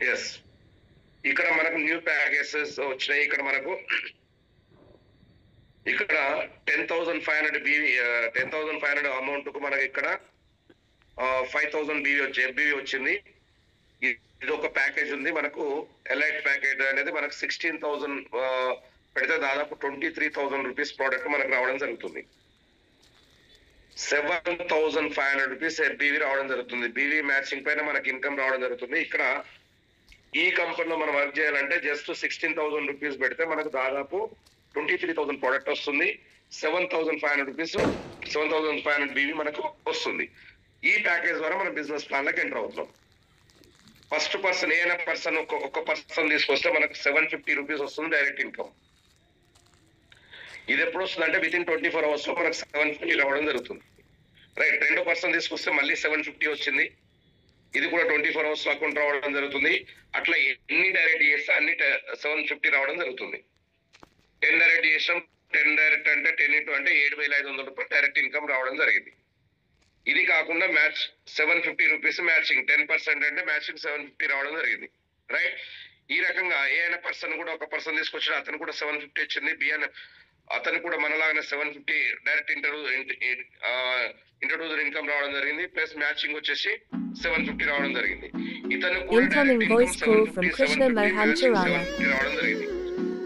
Yes. ఇక్కడ మనకు new packages వచ్చినాయి. ఇక్కడ 10,500 బీవీ 10,500 అమౌంట్ కు మనకి ఇక్కడ 5,000 ఎఫ్బీవీ వచ్చింది. ఇది ఒక ప్యాకేజ్ ఉంది. మనకు ఎలైట్ ప్యాకేజ్ అనేది మనకు 16,000 పెడితే దాదాపు 23,000 రూపీస్ ప్రోడక్ట్ మనకు రావడం జరుగుతుంది. 7,500 రూపీస్ ఎఫ్బీవీ రావడం జరుగుతుంది. బీవీ మ్యాచింగ్ పైన మనకి ఇన్కమ్ రావడం జరుగుతుంది. ఇక్కడ ఈ కంపెనీలో మనం వర్క్ చేయాలంటే జస్ట్ 16,000 రూపీస్ పెడితే మనకు దాదాపు 23,000 ప్రోడక్ట్ వస్తుంది. 7,500 రూపీస్ 7,500 బీవీ మనకు వస్తుంది. ఈ ప్యాకేజ్ ద్వారా మన బిజినెస్ ప్లాన్ లోకి ఎంటర్ అవుతున్నాం. ఫస్ట్ పర్సన్ ఏదైనా పర్సన్ ఒక్క పర్సన్ తీసుకొస్తే మనకు 750 రూపీస్ వస్తుంది డైరెక్ట్ ఇన్కమ్. ఇది ఎప్పుడు వస్తుంది అంటే విత్ ఇన్ 24 అవర్స్ లో మనకు 750 రావడం జరుగుతుంది. రైట్. రెండో పర్సన్ తీసుకొస్తే మళ్ళీ 750 వచ్చింది. ఇది కూడా 24 అవర్స్ లో అకౌంట్ రావడం జరుగుతుంది. అట్లా ఎన్ని డైరెక్ట్ చేస్తే అన్ని 750 రావడం జరుగుతుంది. 10 డైరెక్ట్ చేసాం. 10 డైరెక్ట్ అంటే 10 ఇంటూ అంటే 7,500 రూపాయలు డైరెక్ట్ ఇన్కమ్ రావడం జరిగింది. ఇది కాకుండా మ్యాచ్ 750 రూపీస్ మ్యాచింగ్ 10% అంటే మ్యాచింగ్ 750 రావడం జరిగింది. రైట్. ఈ రకంగా ఏదైనా పర్సన్ కూడా ఒక పర్సన్ తీసుకొచ్చిన అతను కూడా 750 వచ్చింది. అతను కూడా మనలాగానే 750 డైరెక్ట్ ఇంట్రడ్యూసర్ ఇన్కమ్ రావడం జరిగింది. ప్లస్ మ్యాచింగ్ వచ్చేసి 750 రావడం జరిగింది. ఇతను Incoming voice call from Krishna Mohan Choraya. రావడం జరిగింది.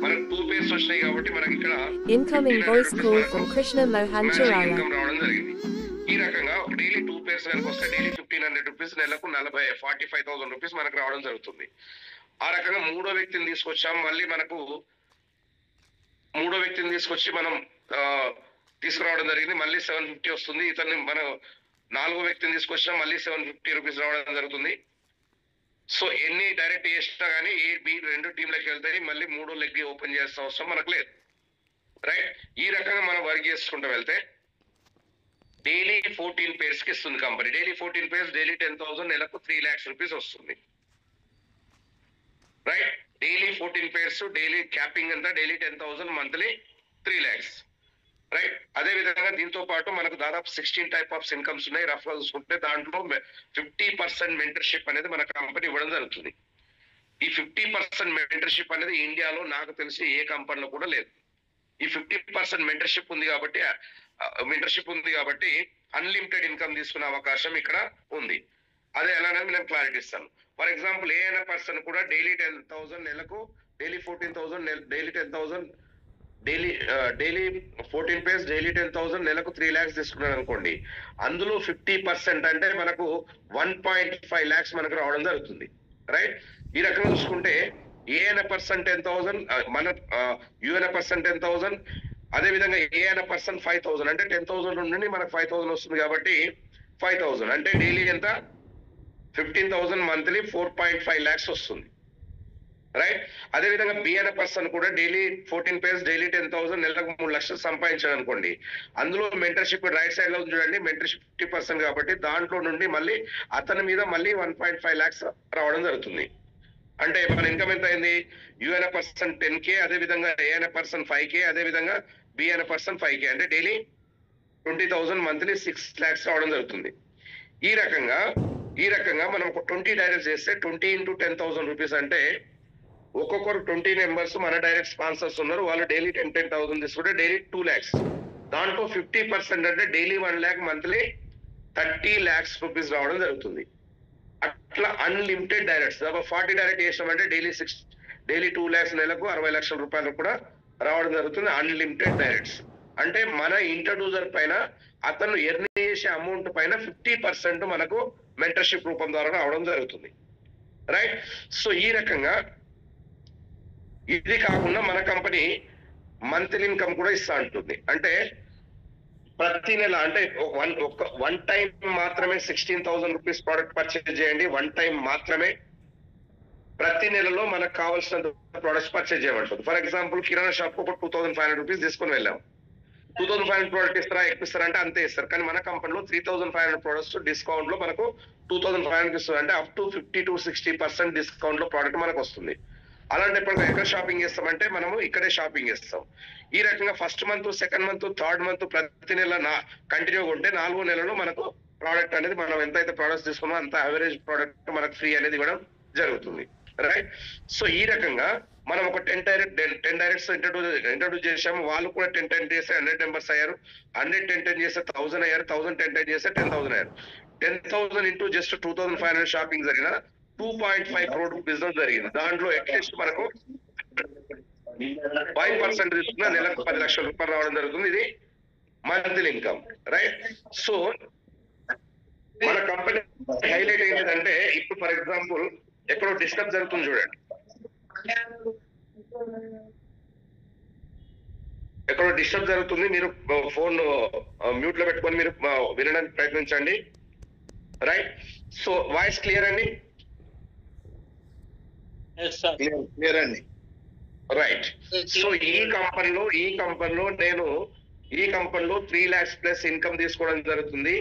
మనకు 2 పేర్స్ వచ్చినాయి కాబట్టి మనకి ఇక్కడ Incoming voice call from Krishna Mohan Choraya. Income రావడం జరిగింది. ఈ రకంగా డైలీ 2 పేర్స్ కనుక వస్తే డైలీ 1,500 రూపీస్, నెలకు 45,000 రూపీస్ మనకు రావడం జరుగుతుంది. ఆ రకంగా మూడో వ్యక్తిని తీసుకొచ్చాం. మళ్ళీ మనకు మూడో వ్యక్తిని తీసుకొచ్చి మనం తీసుకురావడం జరిగింది. మళ్ళీ 750 వస్తుంది. ఇతన్ని మనం నాలుగో వ్యక్తిని తీసుకొచ్చినా మళ్ళీ 750 రూపీస్ రావడం జరుగుతుంది. సో ఎన్ని డైరెక్ట్ చేసినా కానీ ఏ బి రెండు టీంలకు వెళ్తాయి. మళ్ళీ మూడో లెగ్ ఓపెన్ చేసిన అవసరం మనకు లేదు. రైట్. ఈ రకంగా మనం వర్క్ చేసుకుంటూ వెళ్తే డైలీ 14 పేర్స్ కి ఇస్తుంది కంపెనీ. డైలీ 14 పేర్స్ డైలీ 10,000, నెలకు 3 lakhs రూపీస్ వస్తుంది. Right. Daily 14 pairs daily capping అంతా డైలీ 10,000, మంత్లీ 3 lakhs. రైట్. అదే విధంగా దీంతో పాటు మనకు దాదాపు 16 టైప్ ఆఫ్ ఇన్కమ్స్ ఉన్నాయి. రఫ్ గా చూసుకుంటే దాంట్లో 50% మెంటర్షిప్ అనేది మన కంపెనీ ఇవ్వడం జరుగుతుంది. ఈ 50% మెంటర్షిప్ అనేది ఇండియాలో నాకు తెలిసి ఏ కంపెనీలో కూడా లేదు. ఈ 50% మెంటర్షిప్ ఉంది కాబట్టి అన్లిమిటెడ్ ఇన్కమ్ తీసుకునే అవకాశం ఇక్కడ ఉంది. అదే ఎలానని నేను క్లారిటీ ఇస్తాను. ఫర్ ఎగ్జాంపుల్ ఏదైనా పర్సన్ కూడా డైలీ 10,000, నెలకు డైలీ 14,000, డైలీ 10,000, డైలీ 14 పేస్ డైలీ 10,000, నెలకు 3 lakhs తీసుకున్నాడు అనుకోండి. అందులో 50% అంటే మనకు 1.5 lakhs మనకు రావడం జరుగుతుంది. రైట్. ఈ రకంగా చూసుకుంటే ఏఎన్ పర్సన్ 10,000, మన యుఎన్ పర్సన్ 10,000, అదే విధంగా ఏఎన్ పర్సన్ 5,000 అంటే 10,000 నుండి మనకు 5,000 వస్తుంది. కాబట్టి 5,000 అంటే డైలీ ఎంత 15,000, మంత్లీ 4.5 lakhs వస్తుంది. రైట్. అదే విధంగా బి అనే పర్సన్ కూడా డైలీ 14 పేస్ డైలీ 10,000, నెలకు 3 లక్షలు సంపాదించాడు అనుకోండి. అందులో మెంటర్షిప్ రైట్ సైడ్ లో చూడండి, మెంటర్షిప్ 50% కాబట్టి దాంట్లో నుండి మళ్ళీ అతని మీద మళ్ళీ 1.5 lakhs రావడం జరుగుతుంది. అంటే మన ఇన్కమ్ ఎంత అయింది? యుఎన్ పర్సన్ 10K, అదే విధంగా ఏఎన్ పర్సన్ 5K, అదే విధంగా బి అనే పర్సన్ 5K అంటే డైలీ 20,000, మంత్లీ 6 lakhs రావడం జరుగుతుంది. ఈ రకంగా మనం ఒక 20 డైరెక్ట్ చేస్తే 20 into 10,000 రూపీస్ అంటే ఒక్కొక్కరు 20 మెంబర్స్ మన డైరెక్ట్ స్పాన్సర్స్ ఉన్నారు. వాళ్ళు డైలీ 10,000 తీసుకుంటే డైలీ 2 lakhs. దాంట్లో 50% అంటే daily 1 lakh, monthly 30 lakhs rupees రావడం జరుగుతుంది. అట్లా అన్లిమిటెడ్ డైరెక్ట్స్ 40 డైరెక్ట్ చేసామంటే డైలీ 2 lakhs, నెలకు 60 లక్షల రూపాయలు కూడా రావడం జరుగుతుంది. అన్లిమిటెడ్ డైరెక్ట్స్ అంటే మన ఇంట్రడ్యూసర్ పైన అతను ఎర్న్ చేసే అమౌంట్ పైన 50% మనకు మెంటర్షిప్ రూపం ద్వారా రావడం జరుగుతుంది. రైట్. సో ఈ రకంగా ఇది కాకుండా మన కంపెనీ మంత్లీ ఇన్కమ్ కూడా ఇస్తా ఉంటుంది. అంటే ప్రతి నెల అంటే వన్ టైం మాత్రమే 16,000 రూపీస్ ప్రోడక్ట్ పర్చేజ్ చేయండి. వన్ టైం మాత్రమే. ప్రతి నెలలో మనకు కావాల్సిన ప్రోడక్ట్స్ పర్చేజ్ చేయమంటుంది. ఫర్ ఎగ్జాంపుల్ కిరాణా షాప్ ఒక 2,500 రూపీస్ తీసుకొని వెళ్ళాం. 2,500 ప్రోడక్ట్ ఎక్కువ అంటే అంతే ఇస్తారు. కానీ మన కంపెనీలో 3,500 ప్రోడక్ట్స్ డిస్కౌంట్ లో మనకు 2,500 ఇస్తుంది. అంటే అప్ టు 50 to 60% డిస్కౌంట్ లో ప్రోడక్ట్ మనకు వస్తుంది. అలాంటప్పుడు ఎక్కడ షాపింగ్ చేస్తామంటే మనము ఇక్కడే షాపింగ్ చేస్తాం. ఈ రకంగా first month, second month, third month ప్రతి నెల కంటిన్యూగా ఉంటే 4వ నెలలో మనకు ప్రోడక్ట్ అనేది మనం ఎంతైతే ప్రోడక్ట్స్ తీసుకున్నామో అంత యావరేజ్ ప్రోడక్ట్ మనకు ఫ్రీ అనేది ఇవ్వడం జరుగుతుంది. రైట్. సో ఈ రకంగా మనం ఒక 10 డైరెక్ట్స్ ఇంట్రడ్యూస్ చేసాము. వాళ్ళు కూడా 10 చేస్తే 100 మెంబర్స్ అయ్యారు. 100 10 చేస్తే 1000 అయ్యారు. 1000 10 చేస్తే 10,000 అయ్యారు. 10,000 ఇంటూ జస్ట్ 2,500 షాపింగ్ జరిగిన 2.5 crore బిజినెస్ జరిగింది. దాంట్లో అట్లీస్ట్ మనకు 5% తీసుకున్న నెలకు 10 లక్షల రూపాయలు రావడం జరుగుతుంది. ఇది మంత్లీ ఇన్కమ్, రైట్. సో మన కంపెనీ హైలైట్ ఏంటంటే ఇప్పుడు ఫర్ ఎగ్జాంపుల్ ఎక్కడో డిస్టర్బ్ జరుగుతుంది చూడండి, ఎక్కడో డిస్టర్బ్ జరుగుతుంది. మీరు ఫోన్ మ్యూట్ లో పెట్టుకొని మీరు వినడానికి ప్రయత్నించండి, రైట్. సో వాయిస్ క్లియర్ అండి? క్లియర్ అండి, రైట్. సో ఈ కంపెనీలో నేను 3 lakhs ప్లస్ ఇన్కమ్ తీసుకోవడం జరుగుతుంది.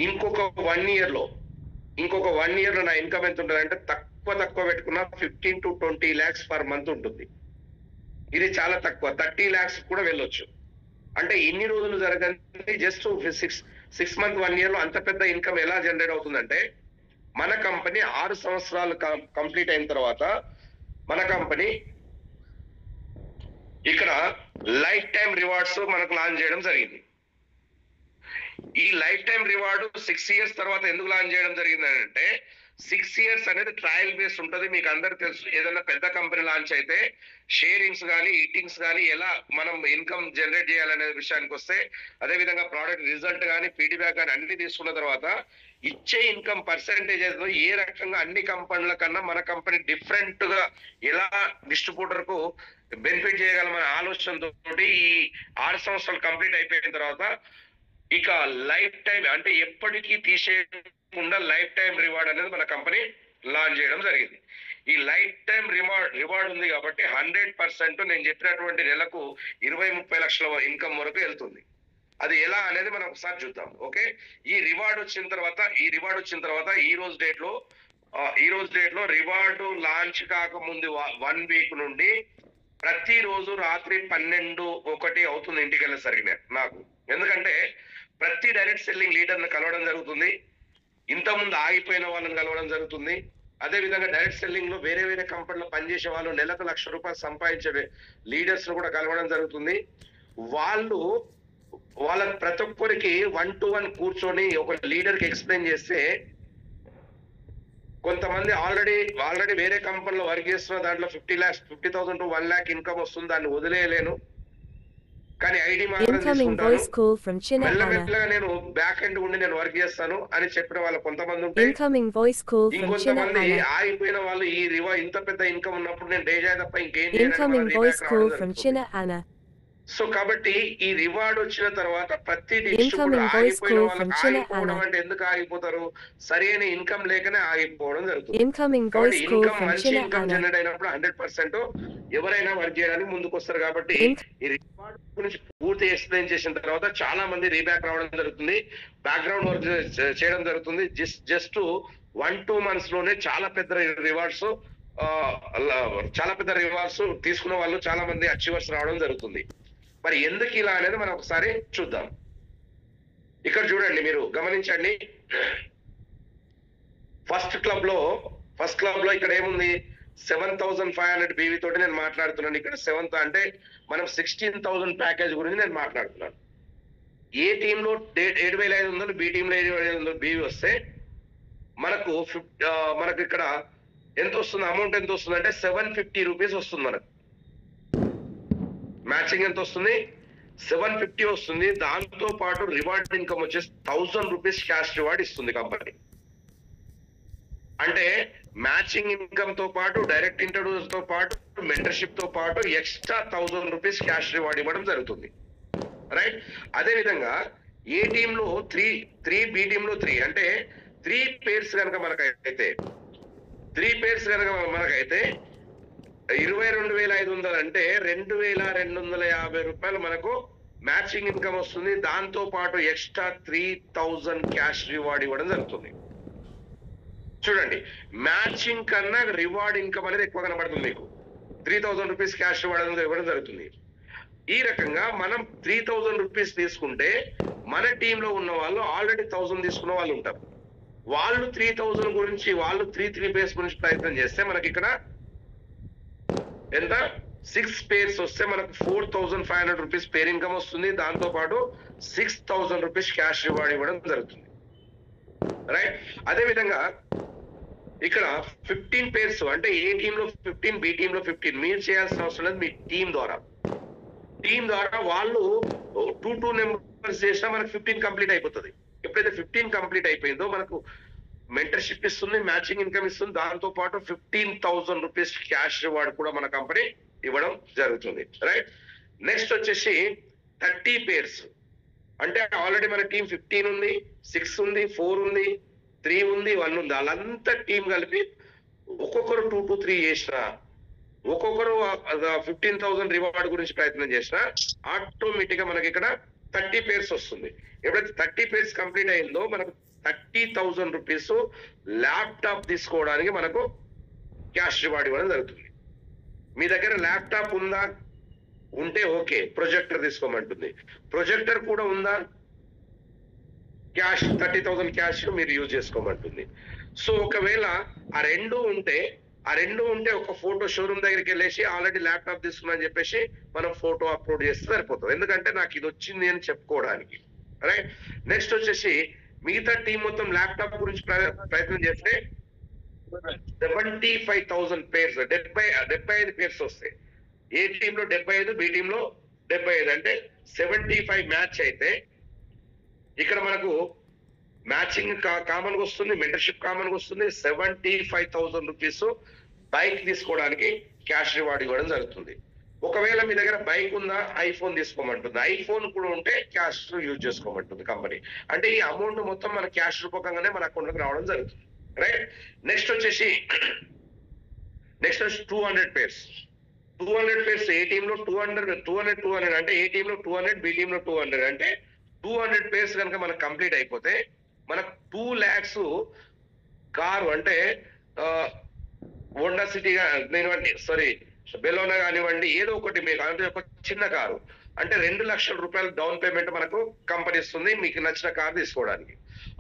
ఇంకొక 1 year లో నా ఇన్కమ్ ఎంత ఉంటుంది అంటే తక్కువ పెట్టుకున్న 15 to 20 lakhs పర్ మంత్ ఉంటుంది. ఇది చాలా తక్కువ, 30 lakhs కూడా వెళ్ళొచ్చు. అంటే ఇన్ని రోజులు జరగండి జస్ట్ 6 months 1 year లో అంత పెద్ద ఇన్కమ్ ఎలా జనరేట్ అవుతుందంటే మన కంపెనీ 6 సంవత్సరాలు కంప్లీట్ అయిన తర్వాత మన కంపెనీ ఇక్కడ లైఫ్ టైం రివార్డ్స్ మనకు లాంచ్ చేయడం జరిగింది. ఈ లైఫ్ టైం రివార్డ్ 6 years తర్వాత ఎందుకు లాంచ్ చేయడం జరిగింది అంటే 6 years అనేది ట్రయల్ బేస్ ఉంటుంది. మీకు అందరికి తెలుసు, ఏదైనా పెద్ద కంపెనీ లాంచ్ అయితే షేరింగ్స్ కానీ ఈటింగ్స్ కానీ ఎలా మనం ఇన్కమ్ జనరేట్ చేయాలనే విషయానికి వస్తే, అదే విధంగా ప్రోడక్ట్ రిజల్ట్ కానీ ఫీడ్బ్యాక్ కానీ అన్ని తీసుకున్న తర్వాత ఇచ్చే ఇన్కమ్ పర్సెంటేజెస్ ఏ రకంగా అన్ని కంపెనీల కన్నా మన కంపెనీ డిఫరెంట్ గా ఎలా డిస్ట్రిబ్యూటర్ కు బెనిఫిట్ చేయగలమనే ఆలోచనతో ఈ 6 సంవత్సరాలు కంప్లీట్ అయిపోయిన తర్వాత ఇక లైఫ్ టైం అంటే ఎప్పటికీ తీసేయకుండా లైఫ్ టైం రివార్డ్ అనేది మన కంపెనీ లాంచ్ చేయడం జరిగింది. ఈ లైఫ్ టైం రివార్డ్ ఉంది కాబట్టి 100% నేను చెప్పినటువంటి నెలకు 20-30 లక్షల ఇన్కమ్ వరకు వెళ్తుంది. అది ఎలా అనేది మనం ఒకసారి చూద్దాం, ఓకే. ఈ రివార్డ్ వచ్చిన తర్వాత ఈ రోజు డేట్ లో రివార్డ్ లాంచ్ కాకముందు 1 week నుండి ప్రతిరోజు రాత్రి 12-1 అవుతుంది ఇంటికి వెళ్ళేసరికి నాకు. ఎందుకంటే ప్రతి డైరెక్ట్ సెల్లింగ్ లీడర్ని కలవడం జరుగుతుంది, ఇంతకుముందు ఆగిపోయిన వాళ్ళని కలవడం జరుగుతుంది. అదే విధంగా డైరెక్ట్ సెల్లింగ్ లో వేరే కంపెనీలో పనిచేసే వాళ్ళు నెలకు 1,00,000 రూపాయలు సంపాదించే లీడర్స్ ను కూడా కలవడం జరుగుతుంది. వాళ్ళ ప్రతి ఒక్కరికి 1-to-1 కూర్చొని ఒక లీడర్ కి ఎక్స్ప్లెయిన్ చేస్తే, కొంతమంది ఆల్రెడీ వేరే కంపెనీలో వర్క్ చేస్తున్న దాంట్లో 50,000 to 1 lakh ఇన్కమ్ వస్తుంది, దాన్ని వదిలేయలేను. కానీ ఐడి మెల్లమెల్లగా నేను బ్యాక్ ఎండ్ ఉండి నేను వర్క్ చేస్తాను అని చెప్పిన వాళ్ళు కొంతమంది ఉంటే, ఇంకొంతమంది ఆగిపోయిన వాళ్ళు ఈ ఇంత పెద్ద ఇన్కమ్ ఉన్నప్పుడు నేను డేజా తప్ప ఇంకేం చేయను. సో కాబట్టి ఈ రివార్డ్ వచ్చిన తర్వాత ప్రతి ఆగిపోయిన వాళ్ళకి ఆగిపోవడం అంటే ఎందుకు ఆగిపోతారు, సరైన ఇన్కమ్ లేకనే ఆగిపోవడం జరుగుతుంది. మంచి ఇన్కమ్ జనరేట్ అయినప్పుడు 100% ఎవరైనా వర్క్ చేయడానికి ముందుకు వస్తారు. కాబట్టి ఈ రివార్డ్ గురించి పూర్తి ఎక్స్ప్లెయిన్ చేసిన తర్వాత చాలా మంది రీబ్యాక్ రావడం జరుగుతుంది, బ్యాక్గ్రౌండ్ వర్క్ చేయడం జరుగుతుంది. జస్ట్ 1-2 months లోనే చాలా పెద్ద రివార్డ్స్ తీసుకున్న వాళ్ళు చాలా మంది అచీవర్స్ రావడం జరుగుతుంది. మరి ఎందుకు ఇలా అనేది మనం ఒకసారి చూద్దాం. ఇక్కడ చూడండి, మీరు గమనించండి. ఫస్ట్ క్లబ్ లో ఇక్కడ ఏముంది, 7,500 BV తోటి నేను మాట్లాడుతున్నాను. ఇక్కడ 7th అంటే మనం 16,000 ప్యాకేజ్ గురించి నేను మాట్లాడుతున్నాను. ఏ టీమ్ లో 7,500, బి టీమ్ లో 7,500 BV వస్తే మనకు ఇక్కడ ఎంత వస్తుంది, అమౌంట్ ఎంత వస్తుంది అంటే 750 రూపీస్ వస్తుంది. మనకు మ్యాచింగ్ ఎంత వస్తుంది, 750 వస్తుంది. దాంతో పాటు రివార్డ్ ఇన్కమ్ వచ్చేసి 1,000 రూపీస్ క్యాష్ రివార్డ్ ఇస్తుంది కంపెనీ. అంటే మ్యాచింగ్ ఇన్కమ్ తో పాటు డైరెక్ట్ ఇంట్రడ్యూస్ తో పాటు మెంటర్షిప్ తో పాటు ఎక్స్ట్రా 1,000 రూపీస్ క్యాష్ రివార్డ్ ఇవ్వడం జరుగుతుంది, రైట్. అదే విధంగా ఏ టీమ్ లో 3 బి టీమ్ లో 3 అంటే 3 pairs కనుక మనకైతే 22,500 అంటే 2,250 రూపాయలు మనకు మ్యాచింగ్ ఇన్కమ్ వస్తుంది. దాంతో పాటు ఎక్స్ట్రా 3,000 క్యాష్ రివార్డ్ ఇవ్వడం జరుగుతుంది. చూడండి, మ్యాచింగ్ కన్నా రివార్డ్ ఇన్కమ్ అనేది ఎక్కువ కనబడుతుంది. మీకు 3,000 రూపీస్ క్యాష్ రివార్డ్ ఇవ్వడం జరుగుతుంది. ఈ రకంగా మనం 3,000 రూపీస్ తీసుకుంటే మన టీంలో ఉన్న వాళ్ళు ఆల్రెడీ 1,000 తీసుకున్న వాళ్ళు ఉంటారు. వాళ్ళు 3000 గురించి వాళ్ళు 3 పేర్స్ గురించి ప్రయత్నం చేస్తే మనకి ఇక్కడ ఎంత 6 పేర్స్ వస్తే మనకు 4500 రూపీస్ పేర్ ఇన్కమ్ వస్తుంది. దాంతో పాటు 6000 రూపీస్ క్యాష్ రివార్డ్ ఇవ్వడం జరుగుతుంది. రైట్. అదే విధంగా ఇక్కడ 15 పేర్స్ అంటే ఏ టీమ్ లో 15, బి టీమ్ లో 15 మీరు చేయాల్సిన అవసరం లేదు. మీ టీం ద్వారా వాళ్ళు 2 నెంబర్స్ చేసినా మనకు 15 కంప్లీట్ అయిపోతుంది. ఎప్పుడైతే 15 కంప్లీట్ అయిపోయిందో మనకు మెంటర్షిప్ ఇస్తుంది, మ్యాచింగ్ ఇన్కమ్ ఇస్తుంది. దాంతో పాటు 15,000 రూపీస్ క్యాష్ రివార్డ్ కూడా మన కంపెనీ ఇవ్వడం జరుగుతుంది. రైట్. నెక్స్ట్ వచ్చేసి 30 పేర్స్ అంటే ఆల్రెడీ మన టీం 15 ఉంది, 6 ఉంది, 4 ఉంది, 3 ఉంది, 1 ఉంది. వాళ్ళంతా టీం కలిపి ఒక్కొక్కరు 2 to 3 చేసిన, ఒక్కొక్కరు 15,000 రివార్డ్ గురించి ప్రయత్నం చేసిన ఆటోమేటిక్ గా మనకి ఇక్కడ 30 పేర్స్ వస్తుంది. ఎప్పుడైతే 30 పేర్స్ కంప్లీట్ అయిందో మనకు 30,000 రూపీస్ ల్యాప్టాప్ తీసుకోవడానికి మనకు క్యాష్ రివార్డ్ ఇవ్వడం జరుగుతుంది. మీ దగ్గర ల్యాప్టాప్ ఉందా? ఉంటే ఓకే, ప్రొజెక్టర్ తీసుకోమంటుంది. ప్రొజెక్టర్ కూడా ఉందా? క్యాష్ 30,000 క్యాష్ మీరు యూజ్ చేసుకోమంటుంది. సో ఒకవేళ ఆ రెండు ఉంటే ఒక ఫోటో షోరూమ్ దగ్గరికి వెళ్ళేసి ఆల్రెడీ ల్యాప్టాప్ తీసుకున్నా అని చెప్పేసి మనం ఫోటో అప్లోడ్ చేస్తే సరిపోతుంది. ఎందుకంటే నాకు ఇది వచ్చింది అని చెప్పుకోవడానికి. రైట్. నెక్స్ట్ వచ్చేసి మిగతా టీం మొత్తం ల్యాప్టాప్ గురించి ప్రయత్నం చేస్తే 75,000 పేర్స్ 75 పేర్స్ వస్తాయి. ఏ టీంలో 75, బి టీంలో 75 అంటే 75 మ్యాచ్ అయితే ఇక్కడ మనకు మ్యాచింగ్ కామన్ గా వస్తుంది, మెంటర్షిప్ కామన్ గా వస్తుంది. 75,000 రూపీస్ బైక్ తీసుకోవడానికి క్యాష్ రివార్డ్ ఇవ్వడం జరుగుతుంది. ఒకవేళ మీ దగ్గర బైక్ ఉందా, ఐఫోన్ తీసుకోమంటుంది. ఐఫోన్ కూడా ఉంటే క్యాష్ యూజ్ చేసుకోమంటుంది కంపెనీ. అంటే ఈ అమౌంట్ మొత్తం మన క్యాష్ రూపకంగానే మన అకౌంట్ లోకి రావడం జరుగుతుంది. రైట్. నెక్స్ట్ వచ్చేసి 200 పేర్స్. 200 పేర్స్ ఏ టీమ్ లో 200 అంటే ఏ టీమ్ లో 200, బి టీమ్ లో 200 అంటే 200 పేర్స్ కనుక మనకు కంప్లీట్ అయిపోతే మనకు 2 lakhs కారు అంటే హోండా సిటీ కానివ్వండి, బెలోనా కానివ్వండి, ఏదో ఒకటి మీకు అంటే ఒక చిన్న కారు అంటే 2 లక్షల రూపాయలు డౌన్ పేమెంట్ మనకు కంపెనీ ఇస్తుంది మీకు నచ్చిన కారు తీసుకోవడానికి.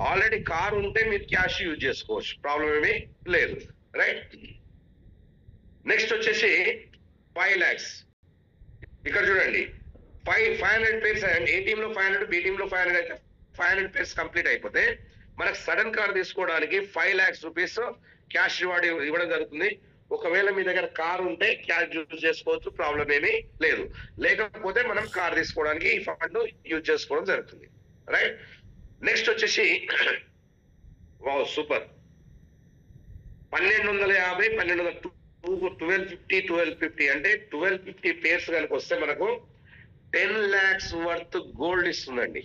ఆల్రెడీ కారు ఉంటే మీరు క్యాష్ యూజ్ చేసుకోవచ్చు, ప్రాబ్లం ఏమీ లేదు. రైట్. నెక్స్ట్ వచ్చేసి 5 lakhs. ఇక్కడ చూడండి 500 పేర్స్ అండ్ ఏ టీమ్ లో 500, బి టీమ్ లో 500 అయితే 500 పేర్స్ కంప్లీట్ అయిపోతే మనకు సడన్ కార్ తీసుకోవడానికి 5 lakhs రూపీస్ క్యాష్ రివార్డ్ ఇవ్వడం జరుగుతుంది. ఒకవేళ మీ దగ్గర కార్ ఉంటే క్యాష్ యూజ్ చేసుకోవచ్చు, ప్రాబ్లం ఏమీ లేదు. లేకపోతే మనం కార్ తీసుకోవడానికి ఈ ఫండ్ యూజ్ చేసుకోవడం జరుగుతుంది. రైట్. నెక్స్ట్ వచ్చేసి వావ్ సూపర్ 1250, 1250 అంటే 1250 పేర్స్ కనుక వస్తే మనకు 10 lakhs వర్త్ గోల్డ్ ఇస్తుందండి.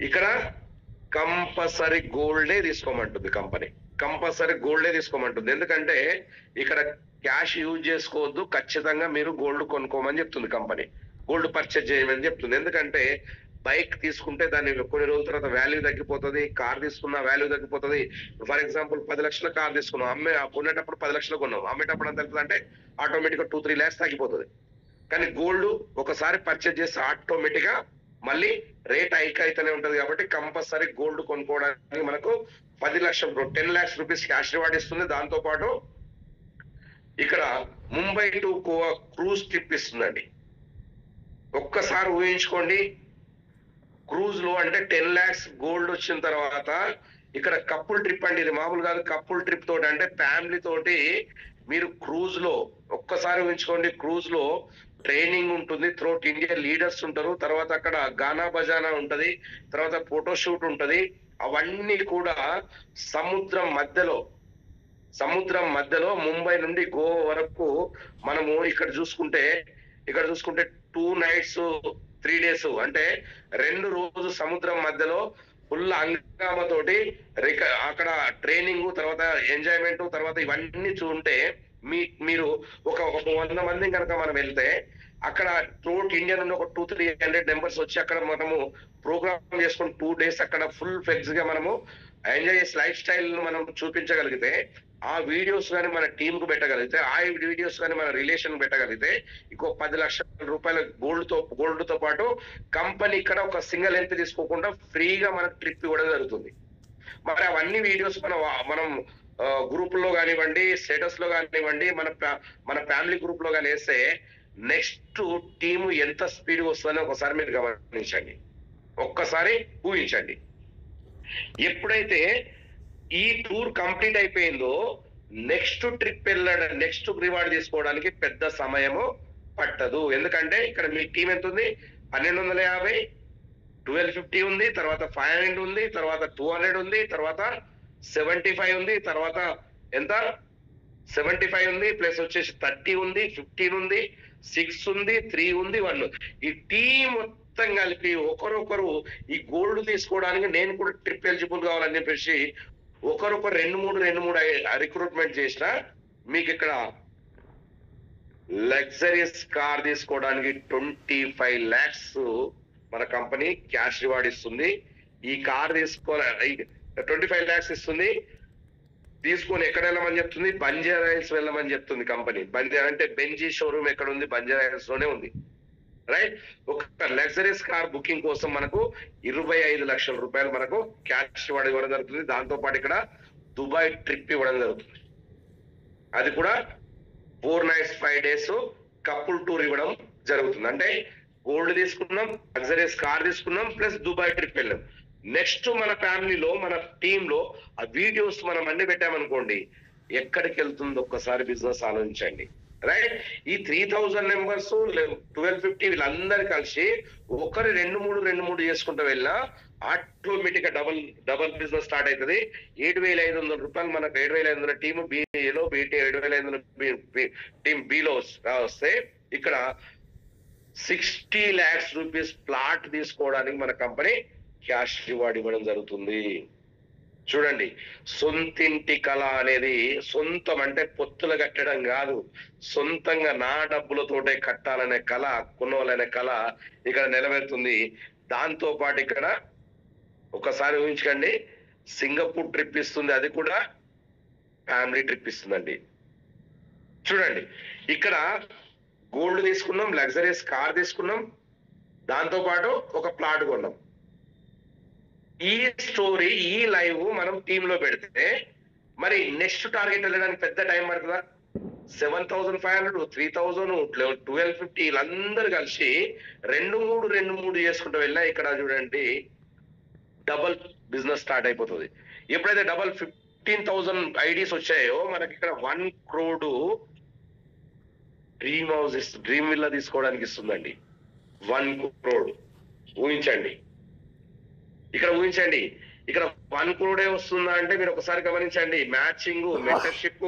ఇక్కడ కంపల్సరీ గోల్డే తీసుకోమంటుంది కంపెనీ, కంపల్సరీ గోల్డే తీసుకోమంటుంది. ఎందుకంటే ఇక్కడ క్యాష్ యూజ్ చేసుకోవద్దు, ఖచ్చితంగా మీరు గోల్డ్ కొనుక్కోమని చెప్తుంది కంపెనీ, గోల్డ్ పర్చేజ్ చేయమని చెప్తుంది. ఎందుకంటే బైక్ తీసుకుంటే దాన్ని కొన్ని రోజుల తర్వాత వాల్యూ తగ్గిపోతుంది, కార్ తీసుకున్న వాల్యూ తగ్గిపోతుంది. ఫర్ ఎగ్జాంపుల్ 10 లక్షల కార్ తీసుకున్నాం, కొనేటప్పుడు 10 లక్షలు కొన్నాం, అమ్మేటప్పుడు ఎంత అవుతుంది అంటే ఆటోమేటిక్ గా 2-3 lakhs తగ్గిపోతుంది. కానీ గోల్డ్ ఒకసారి పర్చేజ్ చేస్తే ఆటోమేటిక్ గా మళ్ళీ రేట్ హైక్ అయితేనే ఉంటది. కాబట్టి కంపల్సరీ గోల్డ్ కొనుక్కోవడానికి మనకు 10 లక్షలు 10 lakhs రూపీస్ క్యాష్ రివార్డ్ ఇస్తుంది. దాంతో పాటు ఇక్కడ Mumbai to Goa cruise trip ఇస్తుందండి. ఒక్కసారి ఊహించుకోండి, క్రూజ్ లో అంటే 10 lakhs గోల్డ్ వచ్చిన తర్వాత ఇక్కడ కపుల్ ట్రిప్ అండి, ఇది మామూలు కాదు. కపుల్ ట్రిప్ తోటి అంటే ఫ్యామిలీ తోటి మీరు క్రూజ్ లో ఒక్కసారి ఊహించుకోండి. క్రూజ్ లో ట్రైనింగ్ ఉంటుంది, త్రూఅవుట్ ఇండియా లీడర్స్ ఉంటారు, తర్వాత అక్కడ గానా బజానా ఉంటది, తర్వాత ఫోటోషూట్ ఉంటది. అవన్నీ కూడా సముద్రం మధ్యలో ముంబై నుండి గోవా వరకు మనము ఇక్కడ చూసుకుంటే 2 nights 3 days అంటే 2 రోజులు సముద్రం మధ్యలో ఫుల్ హంగామతోటి అక్కడ ట్రైనింగ్, తర్వాత ఎంజాయ్మెంట్, తర్వాత ఇవన్నీ చూంటే మీరు ఒక 100 మంది కనుక మనం వెళ్తే అక్కడ త్రూఅవుట్ ఇండియా నుండి ఒక 200-300 మెంబర్స్ వచ్చి అక్కడ మనము ప్రోగ్రామ్ చేసుకుని 2 days అక్కడ ఫుల్ ఫ్లెక్స్ గా మనము ఎంజాయ్ చేసే లైఫ్ స్టైల్ ను మనం చూపించగలిగితే, ఆ వీడియోస్ కానీ మన టీమ్ కు పెట్టగలిగితే, ఆ వీడియోస్ కానీ మన రిలేషన్ పెట్టగలిగితే, ఇంకో 10 లక్షల రూపాయల గోల్డ్ తో పాటు కంపెనీ ఇక్కడ ఒక సింగిల్ ఎంపీ తీసుకోకుండా ఫ్రీగా మనకు ట్రిప్ ఇవ్వడం జరుగుతుంది. మరి అవన్నీ వీడియోస్ మనం గ్రూప్ లో కానివ్వండి, స్టేటస్ లో కానివ్వండి, మన ఫ్యామిలీ గ్రూప్ లో కానీ వేస్తే నెక్స్ట్ టీమ్ ఎంత స్పీడ్ వస్తుందని ఒకసారి మీరు గమనించండి, ఒక్కసారి ఊహించండి. ఎప్పుడైతే ఈ టూర్ కంప్లీట్ అయిపోయిందో నెక్స్ట్ ట్రిప్ వెళ్ళడం, నెక్స్ట్ రివార్డ్ తీసుకోవడానికి పెద్ద సమయము పట్టదు. ఎందుకంటే ఇక్కడ మీ టీం ఎంత ఉంది? 1250, 1250 ఉంది, తర్వాత 500 ఉంది, తర్వాత 200 ఉంది, తర్వాత 75 ఉంది, తర్వాత ఎంత 75 ఉంది, ప్లస్ వచ్చేసి 30 ఉంది, 15 ఉంది, 6 ఉంది, 3 ఉంది, 1 ఉంది. ఈ టీం మొత్తం కలిపి ఒకరొకరు ఈ గోల్డ్ తీసుకోవడానికి నేను కూడా ట్రిప్ ఎలిజిబుల్ కావాలని చెప్పేసి ఒకరొకరు 2-3 రిక్రూట్మెంట్ చేసిన మీకు ఇక్కడ లగ్జరియస్ కార్ తీసుకోవడానికి 25 lakhs మన కంపెనీ క్యాష్ రివార్డ్ ఇస్తుంది. ఈ కార్ తీసుకోవాలి 25 lakhs ఇస్తుంది. తీసుకొని ఎక్కడ వెళ్ళమని చెప్తుంది? బంజారా హిల్స్ వెళ్ళమని చెప్తుంది కంపెనీ. బంజారా అంటే బెంజీ షోరూమ్ ఎక్కడ ఉంది? బంజారా హిల్స్ లోనే ఉంది. రైట్. ఒక లగ్జరీస్ కార్ బుకింగ్ కోసం మనకు 25 లక్షల రూపాయలు మనకు క్యాష్ ఇవ్వడం జరుగుతుంది. దాంతో పాటు ఇక్కడ దుబాయ్ ట్రిప్ ఇవ్వడం జరుగుతుంది. అది కూడా 4 nights 5 days కపుల్ టూర్ ఇవ్వడం జరుగుతుంది. అంటే గోల్డ్ తీసుకున్నాం, లగ్జరీస్ కార్ తీసుకున్నాం, ప్లస్ దుబాయ్ ట్రిప్ వెళ్ళాం. నెక్స్ట్ మన ఫ్యామిలీలో మన టీమ్ లో ఆ వీడియోస్ మనం అన్ని పెట్టామనుకోండి, ఎక్కడికి వెళ్తుందో ఒక్కసారి బిజినెస్ ఆలోచించండి. రైట్. ఈ 3000 మెంబర్స్ 1250 వీళ్ళందరూ కలిసి ఒకరు 2-3 చేసుకుంటూ వెళ్ళినా ఆటోమేటిక్ గా డబల్ బిజినెస్ స్టార్ట్ అవుతుంది. 7,500 రూపాయలు మనకు 7,500 టీమ్ బిలో 7,500 టీమ్ బిలో వస్తే ఇక్కడ 60 lakhs రూపీస్ ప్లాట్ తీసుకోవడానికి మన కంపెనీ క్యాష్ రివార్డ్ ఇవ్వడం జరుగుతుంది. చూడండి, సొంతింటి కళ అనేది సొంతం అంటే పొత్తులు కట్టడం కాదు, సొంతంగా నా డబ్బులతోటే కట్టాలనే కళ, కొనవాలనే కళ ఇక్కడ నెరవేరుతుంది. దాంతో పాటు ఇక్కడ ఒకసారి ఊహించకండి, సింగపూర్ ట్రిప్ ఇస్తుంది, అది కూడా ఫ్యామిలీ ట్రిప్ ఇస్తుందండి. చూడండి, ఇక్కడ గోల్డ్ తీసుకున్నాం, లగ్జరీస్ కార్ తీసుకున్నాం, దాంతో పాటు ఒక ప్లాట్ కొన్నాం. ఈ స్టోరీ, ఈ లైవ్ మనం టీమ్ లో పెడితే మరి నెక్స్ట్ టార్గెట్ వెళ్ళడానికి పెద్ద టైం పడుతుందా? 7,500, 3,000, 1,250 వీళ్ళందరూ కలిసి 2-3 చేసుకుంటూ వెళ్ళినా ఇక్కడ చూడండి డబల్ బిజినెస్ స్టార్ట్ అయిపోతుంది. ఎప్పుడైతే డబల్ 15,000 ఐడీస్ వచ్చాయో మనకి ఇక్కడ 1 crore dream house dream villa తీసుకోవడానికి ఇస్తుందండి. 1 crore. ఊహించండి, ఇక్కడ ఊహించండి, ఇక్కడ 1 crore వస్తుందా అంటే మీరు ఒకసారి గమనించండి. Matching, mentorship,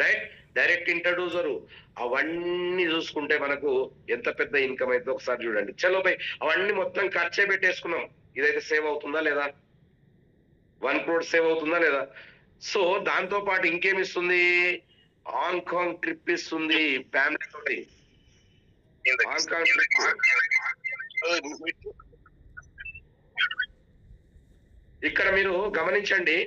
right, direct introducer, అవన్నీ చూసుకుంటే మనకు ఎంత పెద్ద ఇన్కమ్ అయితే ఒకసారి చూడండి. చలో బై, అవన్నీ మొత్తం ఖర్చే పెట్టేసుకున్నాం. ఇదైతే సేవ్ అవుతుందా లేదా? 1 crore సేవ్ అవుతుందా లేదా? సో దాంతో పాటు ఇంకేమి ఇస్తుంది? హాంకాంగ్ ట్రిప్ ఇస్తుంది ఫ్యామిలీ తోటి. హాంకాంగ్ ట్రిప్ ఇక్కడ మీరు గమనించండి,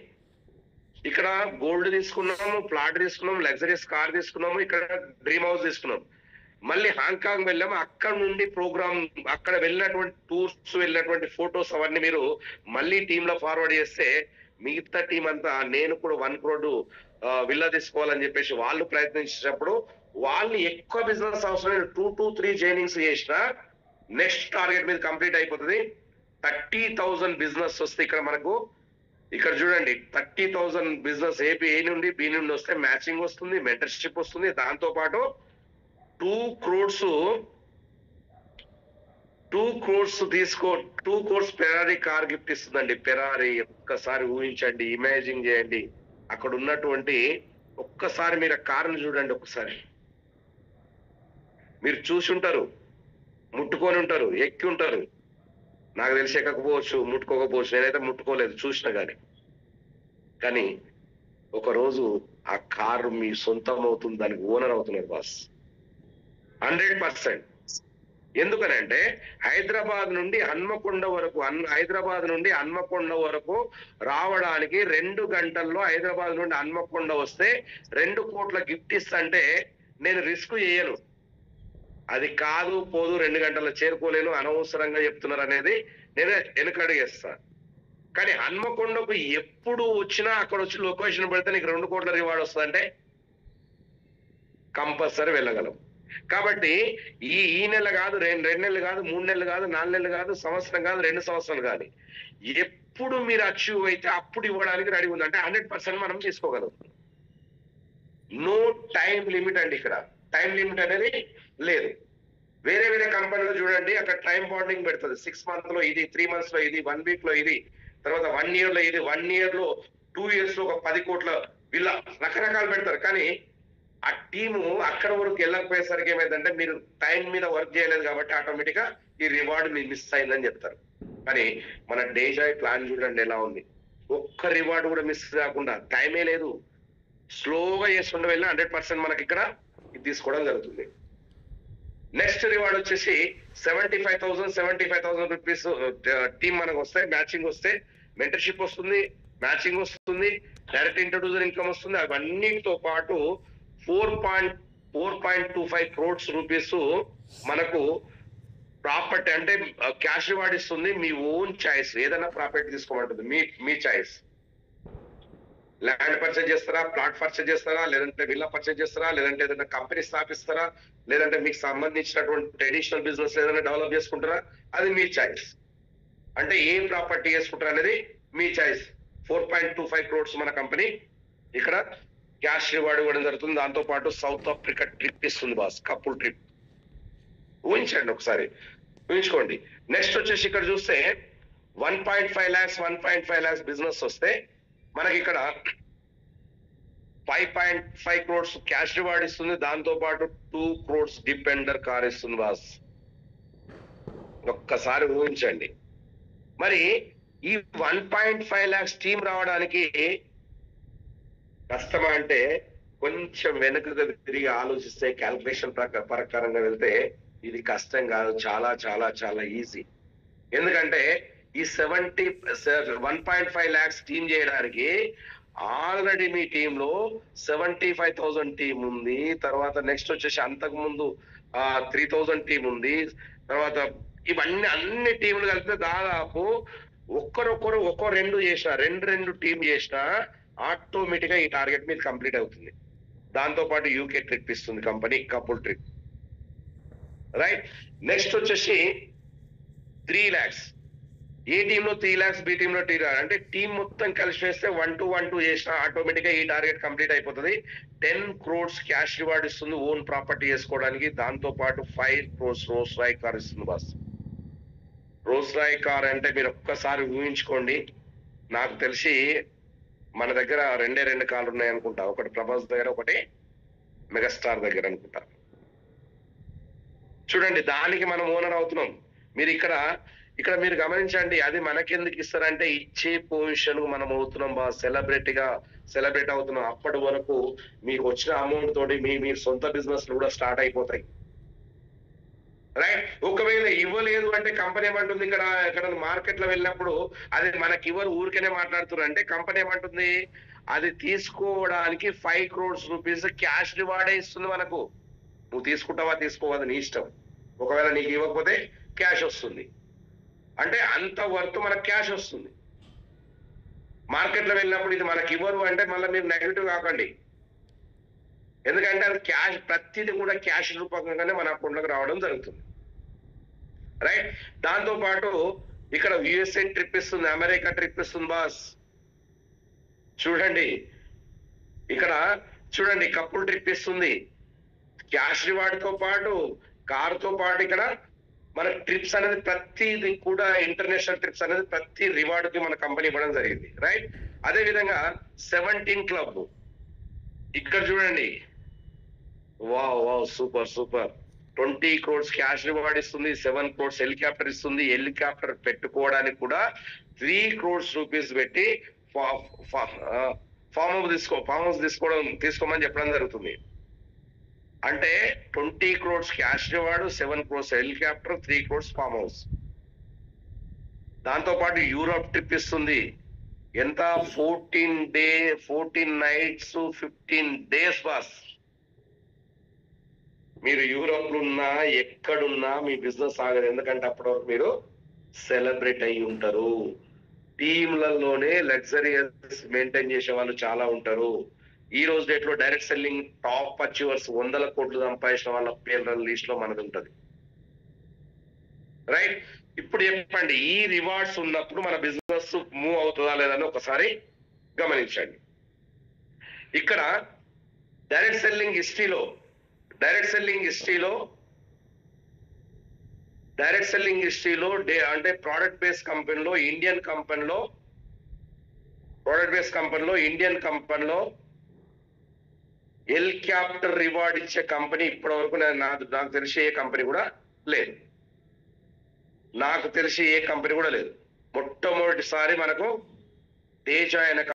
ఇక్కడ గోల్డ్ తీసుకున్నాము, ప్లాట్ తీసుకున్నాము, లగ్జరీస్ కార్ తీసుకున్నాము, ఇక్కడ డ్రీమ్ హౌస్ తీసుకున్నాం. మళ్ళీ హాంకాంగ్ వెళ్ళాము. అక్కడ నుండి ప్రోగ్రామ్, అక్కడ వెళ్ళినటువంటి టూర్స్, వెళ్ళినటువంటి ఫొటోస్ అవన్నీ మీరు మళ్ళీ టీమ్ లో ఫార్వర్డ్ చేస్తే మిగతా టీం అంతా నేను కూడా 1 crore విల్లా తీసుకోవాలని చెప్పేసి వాళ్ళు ప్రయత్నించినప్పుడు వాళ్ళు ఎక్కువ బిజినెస్ అవసరం 2-3 జైనింగ్స్ చేసినా నెక్స్ట్ టార్గెట్ మీద కంప్లీట్ అయిపోతుంది. 30,000 బిజినెస్ వస్తే ఇక్కడ మనకు, ఇక్కడ చూడండి 30,000 బిజినెస్ ఏ నుండి బి నుండి వస్తే మ్యాచింగ్ వస్తుంది, మెంటర్షిప్ వస్తుంది. దాంతో పాటు 2 crores 2 crores Ferrari car gift ఇస్తుందండి. ఫెరారీ ఒక్కసారి ఊహించండి, ఇమాజిన్ చేయండి. అక్కడ ఉన్నటువంటి ఒక్కసారి మీరు ఆ కార్ని చూడండి. ఒకసారి మీరు చూసి ఉంటారు, ముట్టుకొని ఉంటారు, ఎక్కి ఉంటారు. నాకు తెలిసి ఎక్కకపోవచ్చు, ముట్టుకోకపోవచ్చు. నేనైతే ముట్టుకోలేదు, చూసినా కానీ ఒక రోజు ఆ కారు మీ సొంతం అవుతుంది, దానికి ఓనర్ అవుతున్నారు బాస్. 100%. ఎందుకనంటే హైదరాబాద్ నుండి హన్మకొండ వరకు హైదరాబాద్ నుండి హన్మకొండ వరకు రావడానికి 2 గంటల్లో హైదరాబాద్ నుండి హన్మకొండ వస్తే 2 కోట్ల గిఫ్ట్ ఇస్తంటే నేను రిస్క్ చేయను. అది కాదు పోదు 2 గంటల్లో చేరుకోలేను, అనవసరంగా చెప్తున్నారు అనేది నేను వెనకడుగేస్తా. కానీ హన్మకొండకు ఎప్పుడు వచ్చినా అక్కడ వచ్చి లొకేషన్ పెడితే నీకు 2 కోట్ల రివార్డ్ వస్తుందంటే కంపల్సరీ వెళ్ళగలం. కాబట్టి ఈ నెల కాదు, 2 నెలలు కాదు, 3 నెలలు కాదు, 4 నెలలు కాదు, సంవత్సరం కాదు, 2 సంవత్సరాలు కాదు, ఎప్పుడు మీరు అచీవ్ అయితే అప్పుడు ఇవ్వడానికి రెడీ ఉంది. అంటే 100% మనం తీసుకోగలం. నో టైం లిమిట్ అండి. ఇక్కడ టైం లిమిట్ అనేది లేదు. వేరే వేరే కంపెనీలో చూడండి, అక్కడ టైం బాండింగ్ పెడుతుంది. 6 months లో ఇది, 3 months లో ఇది, 1 week లో ఇది, తర్వాత 1 year లో ఇది, 1 year లో 2 years లో ఒక 10 కోట్ల ఇలా రకరకాలు పెడతారు. కానీ ఆ టీము అక్కడ వరకు వెళ్ళకపోయేసరికి ఏమైందంటే మీరు టైం మీద వర్క్ చేయలేదు కాబట్టి ఆటోమేటిక్ గా ఈ రివార్డ్ మీరు మిస్ అయిందని చెప్తారు. కానీ మన డేజాయ్ ప్లాన్ చూడండి ఎలా ఉంది. ఒక్క రివార్డ్ కూడా మిస్ కాకుండా, టైమే లేదు, స్లోగా చేసుకుంటూ వెళ్ళి 100% మనకి ఇక్కడ ఇది తీసుకోవడం జరుగుతుంది. నెక్స్ట్ రివార్డ్ వచ్చేసి 75,000 రూపీస్ టీమ్ మనకు వస్తే, మ్యాచింగ్ వస్తే, మెంటర్షిప్ వస్తుంది, మ్యాచింగ్ వస్తుంది, డైరెక్ట్ ఇంట్రొడ్యూసర్ ఇన్కమ్ వస్తుంది. అవన్నిటితో పాటు 4.25 crores రూపీస్ మనకు ప్రాపర్టీ అంటే క్యాష్ రివార్డ్ ఇస్తుంది. మీ ఓన్ చాయిస్, ఏదైనా ప్రాపర్టీ తీసుకోమంటుంది, మీ చాయిస్. ల్యాండ్ పర్చేజ్ చేస్తారా, ప్లాట్ పర్చేజ్ చేస్తారా, లేదంటే విల్లా పర్చేజ్ చేస్తారా, లేదంటే ఏదైనా కంపెనీ స్థాపిస్తారా, లేదంటే మీకు సంబంధించినటువంటి ట్రెడిషనల్ బిజినెస్ ఏదైనా డెవలప్ చేసుకుంటారా, అది మీ చాయిస్. అంటే ఏ ప్రాపర్టీ చేసుకుంటారా అనేది మీ చాయిస్. 4.25 crores మన కంపెనీ ఇక్కడ క్యాష్ రివార్డ్ ఇవ్వడం జరుగుతుంది. దాంతో పాటు సౌత్ ఆఫ్రికా ట్రిప్ ఇస్తుంది బాస్, కపుల్ ట్రిప్. ఊహించండి ఒకసారి, ఊహించుకోండి. నెక్స్ట్ వచ్చేసి ఇక్కడ చూస్తే 1.5 lakhs బిజినెస్ వస్తే మనకి ఇక్కడ 5.5 crores క్యాష్ రివార్డ్ ఇస్తుంది. దాంతో పాటు 2 crores డిపెండర్ కార్ ఇస్తుంది బాస్. ఒక్కసారి ఊహించండి. మరి ఈ 1.5 lakhs టీం రావడానికి కష్టమా అంటే కొంచెం వెనుకగా తిరిగి ఆలోచిస్తే, క్యాల్కులేషన్ ప్రకారంగా వెళ్తే ఇది కష్టం కాదు, చాలా చాలా చాలా ఈజీ. ఎందుకంటే ఈ 1.5 lakhs టీం చేయడానికి ఆల్రెడీ మీ టీంలో 75,000 టీం ఉంది. తర్వాత నెక్స్ట్ వచ్చేసి అంతకు ముందు 3,000 టీం ఉంది. తర్వాత ఇవన్నీ అన్ని టీంలు కలిపితే దాదాపు ఒక్కరొక్కరు 2 చేసినా, 2 టీం చేసినా ఆటోమేటిక్ గా ఈ టార్గెట్ మీద కంప్లీట్ అవుతుంది. దాంతో పాటు యూకే ట్రిప్ ఇస్తుంది company, couple trip. Right. Next వచ్చేసి 3 lakhs. ఏ టీంలో 3 lakhs, బి టీంలో 3 lakhs. అంటే టీం మొత్తం కలిసి వేస్తే 1-2 చేసినా ఆటోమేటిక్ గా ఈ టార్గెట్ కంప్లీట్ అయిపోతుంది. 10 crores క్యాష్ రివార్డ్ ఇస్తుంది ఓన్ ప్రాపర్టీ చేసుకోవడానికి. దాంతో పాటు 5 crores రోల్స్ రాయ్ కార్ ఇస్తుంది బాస్. రోల్స్ రాయ్ కార్ అంటే మీరు ఒక్కసారి ఊహించుకోండి. నాకు తెలిసి మన దగ్గర 2 కార్లు ఉన్నాయి అనుకుంటా. ఒకటి ప్రభాస్ దగ్గర, ఒకటి మెగాస్టార్ దగ్గర అనుకుంటా. చూడండి, దానికి మనం ఓనర్ అవుతున్నాం. మీరు ఇక్కడ మీరు గమనించండి, అది మనకెందుకు ఇస్తారంటే ఇచ్చే పొజిషన్ మనం అవుతున్నాం బా, సెలబ్రేట్ అవుతున్నాం. అప్పటి వరకు మీకు వచ్చిన అమౌంట్ తోటి మీ సొంత బిజినెస్ కూడా స్టార్ట్ అయిపోతాయి. రైట్. ఒకవేళ ఇవ్వలేదు అంటే కంపెనీ ఏమంటుంది, ఇక్కడ మార్కెట్ లో వెళ్ళినప్పుడు అది మనకి ఇవ్వరు, ఊరికేనే మాట్లాడుతున్నారు అంటే కంపెనీ ఏమంటుంది, అది తీసుకోవడానికి 5 crores రూపీస్ క్యాష్ రివార్డే ఇస్తుంది మనకు. నువ్వు తీసుకుంటావా తీసుకోవా నీ ఇష్టం. ఒకవేళ నీకు ఇవ్వకపోతే క్యాష్ వస్తుంది. అంటే అంత వర్త్ మనకు క్యాష్ వస్తుంది. మార్కెట్ లో వెళ్ళినప్పుడు ఇది మనకి ఇవ్వరు అంటే మళ్ళీ మీరు నెగిటివ్ కాకండి. ఎందుకంటే అది క్యాష్, ప్రతిదీ కూడా క్యాష్ రూపకంగానే మన అకౌంట్లోకి రావడం జరుగుతుంది. రైట్. దాంతో పాటు ఇక్కడ యుఎస్ఏ ట్రిప్ ఇస్తుంది, అమెరికా ట్రిప్ ఇస్తుంది బాస్. చూడండి, ఇక్కడ చూడండి, కపుల్ ట్రిప్ ఇస్తుంది. క్యాష్ రివార్డ్ తో పాటు, కార్ తో పాటు ఇక్కడ మన ట్రిప్స్ అనేది ప్రతిది కూడా, ఇంటర్నేషనల్ ట్రిప్స్ అనేది ప్రతి రివార్డ్ కి మన కంపెనీ ఇవ్వడం జరిగింది. రైట్. అదే విధంగా 17 క్లబ్ ఇక్కడ చూడండి, wow super 20 crores cash reward ఇస్తుంది, 7 crores హెలికాప్టర్ ఇస్తుంది. హెలికాప్టర్ పెట్టుకోవడానికి కూడా 3 crores రూపీస్ పెట్టి ఫామ్ హౌస్ తీసుకోమని చెప్పడం జరుగుతుంది. అంటే 20 crores cash reward, 7 crores helicopter, 3 crores farm house. దాంతో పాటు యూరోప్ ట్రిప్ ఇస్తుంది. ఎంత? 14 nights 15 days బాస్. మీరు యూరోప్ లో ఉన్నా ఎక్కడున్నా మీ బిజినెస్ ఆగదు. ఎందుకంటే అప్పటి వరకు మీరు సెలబ్రేట్ అయి ఉంటారు. టీంలలోనే లగ్జరియస్ మెయింటైన్ చేసే వాళ్ళు చాలా ఉంటారు. ఈ రోజు డేట్ లో డైరెక్ట్ సెల్లింగ్ టాప్ అచీవర్స్ 100 కోట్లు సంపాదించిన వాళ్ళ పేర్ల లిస్ట్ లో మనది ఉంటుంది. రైట్. ఇప్పుడు చెప్పండి, ఈ రివార్డ్స్ ఉన్నప్పుడు మన బిజినెస్ మూవ్ అవుతుందా లేదని ఒకసారి గమనించండి. ఇక్కడ డైరెక్ట్ సెల్లింగ్ హిస్టరీలో అంటే ప్రోడక్ట్ బేస్ కంపెనీలో ఇండియన్ కంపెనీలో హెలికాప్టర్ రివార్డ్ ఇచ్చే కంపెనీ ఇప్పటి వరకు నాకు తెలిసి ఏ కంపెనీ కూడా లేదు. మొట్టమొదటిసారి మనకు తేజ అనే